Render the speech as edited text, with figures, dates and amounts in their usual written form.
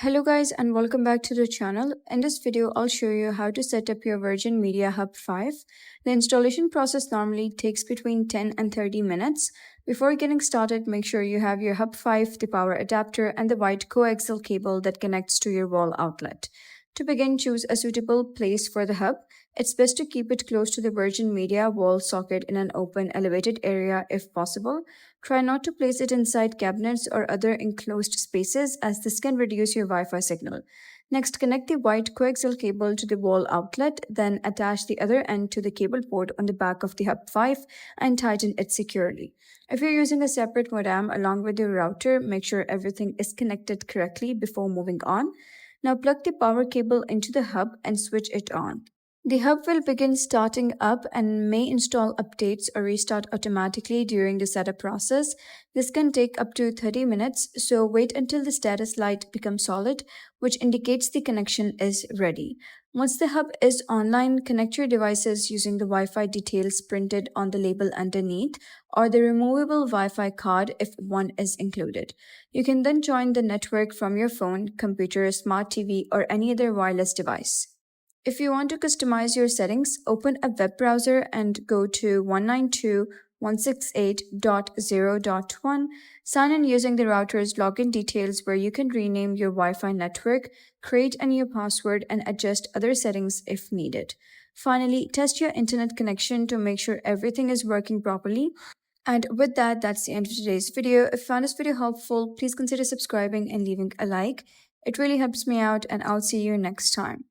Hello guys and welcome back to the channel. In this video, I'll show you how to set up your Virgin Media Hub 5. The installation process normally takes between 10 and 30 minutes. Before getting started, make sure you have your Hub 5, the power adapter, and the white coaxial cable that connects to your wall outlet. To begin, choose a suitable place for the hub. It's best to keep it close to the Virgin Media wall socket in an open, elevated area if possible. Try not to place it inside cabinets or other enclosed spaces as this can reduce your Wi-Fi signal. Next, connect the white coaxial cable to the wall outlet, then attach the other end to the cable port on the back of the Hub 5 and tighten it securely. If you're using a separate modem along with your router, make sure everything is connected correctly before moving on. Now plug the power cable into the hub and switch it on. The hub will begin starting up and may install updates or restart automatically during the setup process. This can take up to 30 minutes, so wait until the status light becomes solid, which indicates the connection is ready. Once the hub is online, connect your devices using the Wi-Fi details printed on the label underneath or the removable Wi-Fi card if one is included. You can then join the network from your phone, computer, smart TV, or any other wireless device. If you want to customize your settings, open a web browser and go to 192.168.0.1. Sign in using the router's login details where you can rename your Wi-Fi network, create a new password, and adjust other settings if needed. Finally, test your internet connection to make sure everything is working properly. And with that, that's the end of today's video. If you found this video helpful, please consider subscribing and leaving a like. It really helps me out, and I'll see you next time.